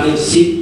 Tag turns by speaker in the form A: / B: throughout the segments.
A: FC.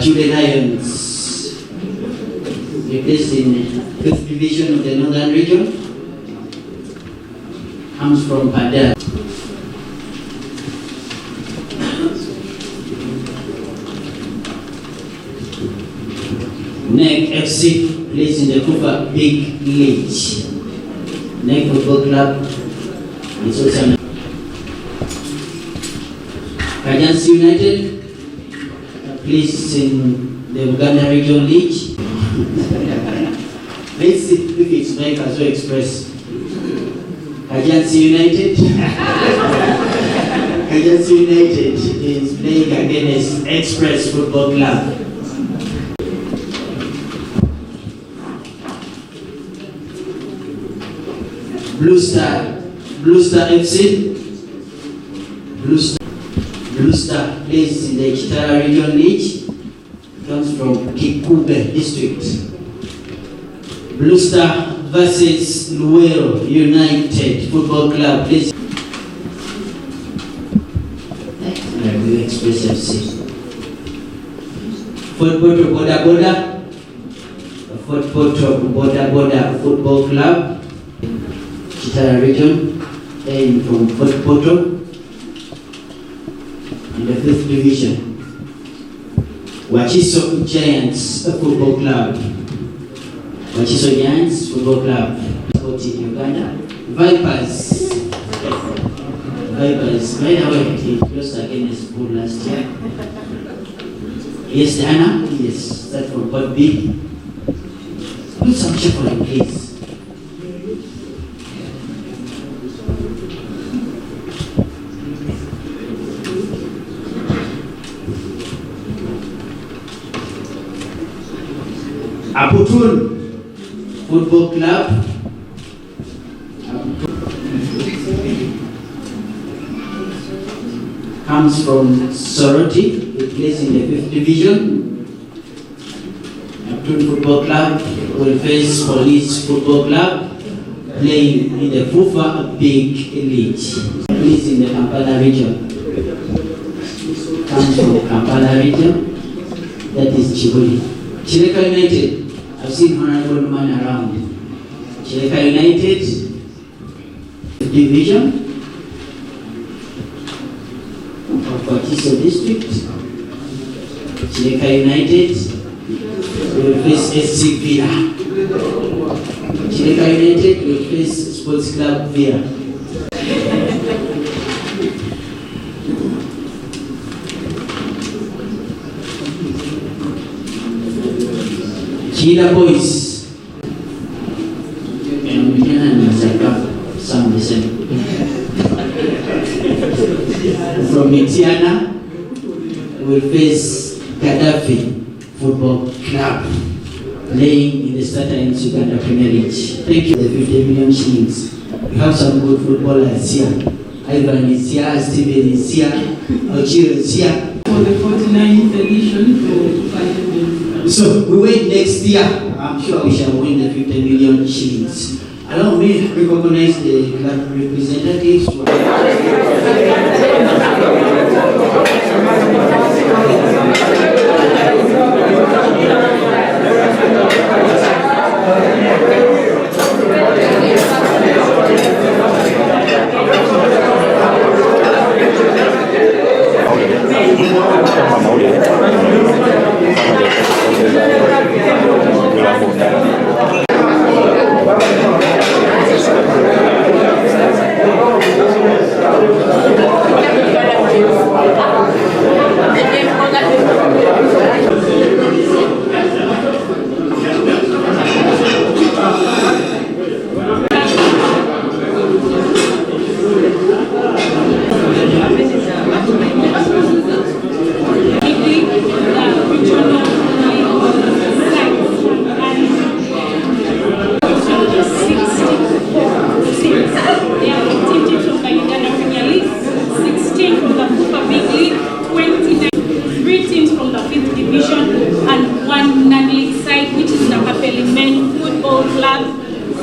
A: Jude Lions, based in 5th Division of the Northern Region, comes from Pada. Nek FC plays in the Kufa Big League. Nek Football Club is also Kajjansi United plays in the Uganda Region League. Let's see if it's Mike as well express. Kajjansi United. Kajjansi United is playing against Express Football Club. Blue Star FC. Blue Star plays in the Kitara Region League. Comes from Kikube District. Blue Star versus Luero United Football Club plays. Express FC. Fort Portal Boda Boda Football Club. Kitara Region, playing from Fort Portal in the 5th Division. Wachiso Giants Football Club. Wachiso Giants Football Club. Sporting Uganda. Vipers. By the way, he lost against Bull last year. Yes, Diana. Yes, that's from Port B. Put some shuffling, please. Aputun Football Club. Comes from Soroti. It plays in the 5th Division. Aputun Football Club will face Police Football Club, playing in the Fufa Big League. Plays in the Kampala region. Comes from Kampala region. That is Chibuli. Chileka United. I've seen honorable man around. Chileka United Division of Wachiso District. Chileka United will face SC Villa. Chileka United will face Sports Club Villa. Chila Boys. Some the same. From Mitiana, will face Gaddafi Football Club, playing in the Stanbic Uganda Premier League. Thank you. The 50 million shillings. We have some good footballers here. Ivan is here, Steven is here, Ochiro is here.
B: For the 49th edition.
A: So we wait next year. I'm sure we shall win the 50 million shillings. Allow me to recognize the club representatives.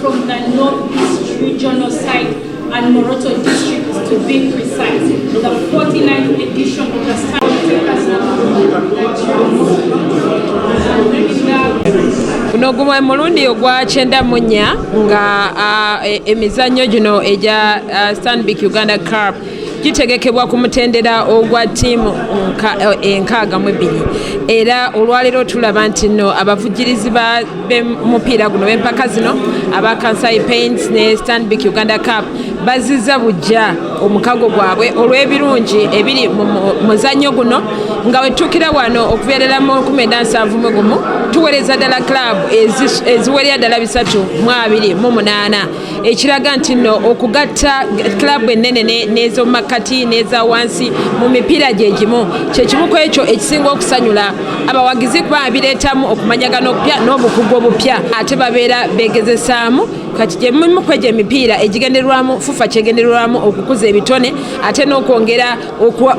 C: from the Northeast Regional side and Moroto District to be precise. The 49th edition of the
D: Guno gumwe mulundi ogwa kyenda munya nga emizannyo gino eja Stanbic Uganda Cup gitegekebwa ku mutendera ogwa ttiimu enkaaga mu ebbiri era olwaleero tulaba nti nno abavugirizi b'omupiira guno b'empaka zino aba Kansai Paints ne Stanbic Uganda Cup bazizza bujja omukago gwabwe olw'ebirungi ebiri mu muzannyo guno nga wetuukira wano okubeerera mu 17 tuweereza ddala club eziwerera ddala 328 ekiraga nti nno okugatta club ennene n'ez'omumakati n'eza wansi mu mipiira gye gimu kyekimu ku ekyo ekisinga okusanyula abawagizi kuba bireetamu okumanyagana okupya n'obukugu obupya ate babeera beegezesaamu kati gye mulimu kwegyo emipiira egigenderwamu fufa kyegenderwamu okukuza ebitone ate n'okwongera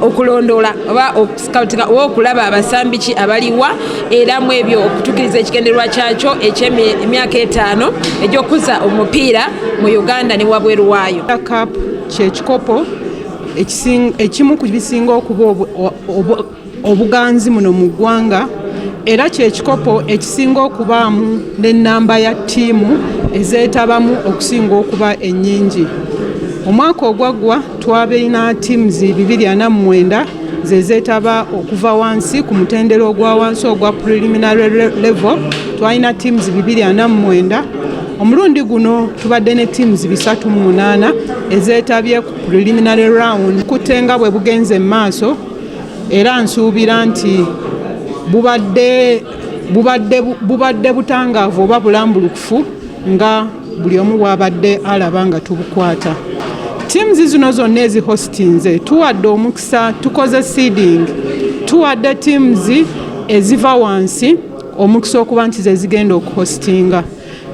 D: okulondoola oba okuscoutinga oba okulaba abasambi ki abaliwa era mu ebyo okutuukiriza ekigenderwa kyakyo eky'emyaka 5 egy'okuza omupiira mu Uganda ne wabweru waayo.
E: Cup kyekikopo ekimu ku bisinga okuba obuganzi muno mu ggwanga era kyekikopo ekisinga okubaamu n'ennamba ya ttiimu ezeetabamu okusinga okuba ennyingi. Omwaka ogwaggwa twabeerina teams 249 zezeetaba okuva wansi ku mutendero ogwa wansi ogwa preliminary level twalina teams 249. Omulundi guno tubadde ne teams 38 ezeetabye ku preliminary round kutenga bwe bugenze maaso era nsuubira nti bubadde butangaavu oba bulambulukufu nga buli omu bwabadde alaba nga tubukwata. Teams zino zonna ezihostinze tuwadde omukisa tukoze seeding tuwadde teams eziva wansi omukisa okuba nti ze zigenda okuhostinga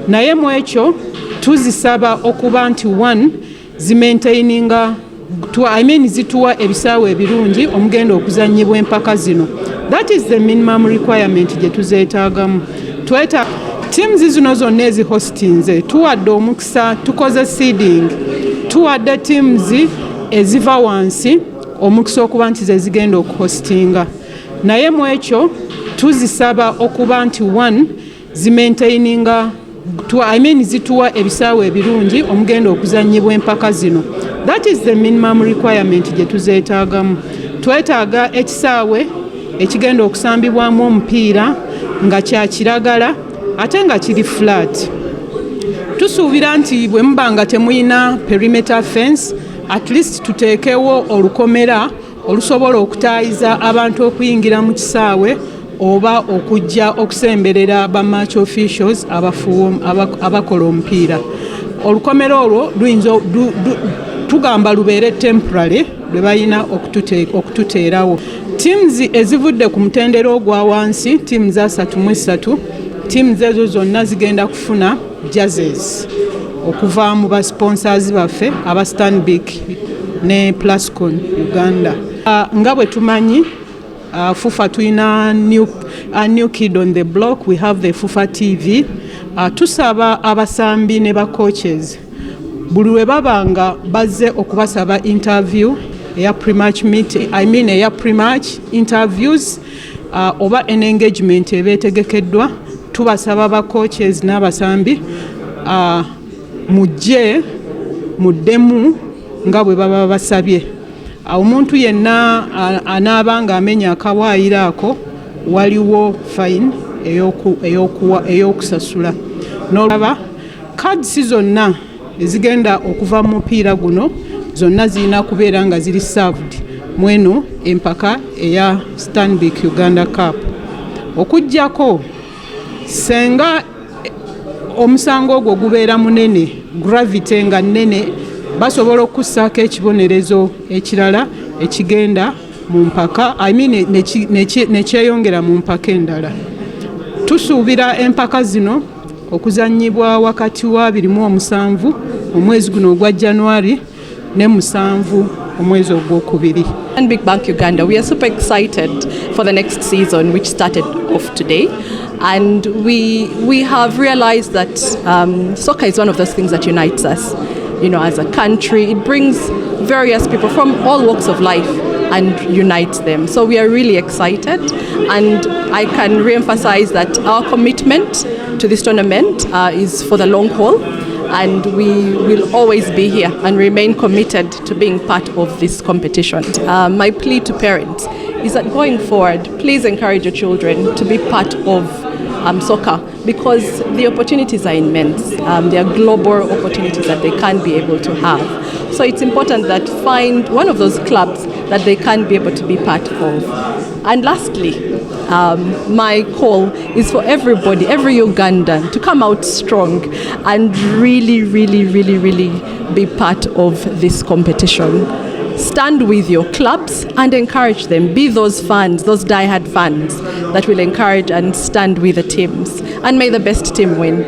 E: naye mu ekyo tuzisaba okuba nti 1 zimaintaininga zituwa ebisaawe ebirungi omugenda okuzannyibwa empaka zino. That is the minimum requirement gye tuzeetaagamu. Teams zino zonna ezihostinze tuwadde omukisa tukoze seeding tuwadde teams eziva wansi omukisa okuba nti ze zigenda okuhostinga naye mu ekyo tuzisaba okuba nti 1 zimaintaininga zituwa ebisaawe ebirungi omugenda okuzannyibwa empaka zino. That is the minimum requirement gye tuzeetaagamu. Twetaaga ekisaawe ekigenda okusambibwamu omupiira nga kya kiragala ate nga kiri flat. Tusuubira nti bwe muba nga temuyina perimeter fence at least tuteekewo olukomera olusobola okutaayiza abantu okuyingira mu kisaawe oba okujja okusemberera ba match officials abakola omupiira. Olukomera olwo tugamba lubeere temporary lwe balina okututeerawo. Teams ezivudde ku mutendero ogwa wansi teams 33 teams ezo zonna zigenda kufuna jerseys okuva mu ba sponsors baffe aba Stanbic ne Plascon Uganda. Nga bwe tumanyi FUFA tuyina new kid on the block. We have the FUFA TV. Tusaba abasambi ne ba coaches buli lwe babanga bazze okubasaba interview eya pre-match meeting, eya pre-match interviews oba an engagement ebeetegekeddwa tubasaba ba coaches n'abasambi muddemu nga bwe baba basabye. Omuntu yenna anaabanga amenya akawaayiro ako waliwo fine ey'okusasula. N'olaba cards zonna ezigenda okuva mu mupiira guno zonna zirina kubeera nga ziri served mweno empaka eya Stanbic Uganda Cup. Okujjako senga omusango ogwo gubeera munene, gravity nga nnene, basobola okussaako ekibonerezo ekirala ekigenda mu mpaka nekyeyongera mu mpaka endala. Tusuubira empaka zino okuzannyibwa wakati wa 27 omwezi guno ogwa January ne 7 omwezi ogwokubiri.
F: Stanbic Bank Uganda, we are super excited for the next season, which started off today. And we have realized that soccer is one of those things that unites us, you know, as a country. It brings various people from all walks of life and unites them. So we are really excited, and I can re-emphasize that our commitment to this tournament is for the long haul, and we will always be here and remain committed to being part of this competition. My plea to parents is that going forward, please encourage your children to be part of soccer, because the opportunities are immense. There are global opportunities that they can't be able to have. So it's important that find one of those clubs that they can be able to be part of. And lastly, my call is for everybody, every Ugandan, to come out strong and really be part of this competition. Stand with your clubs and encourage them. Be those fans, those die-hard fans that will encourage and stand with the teams. And may the best team win.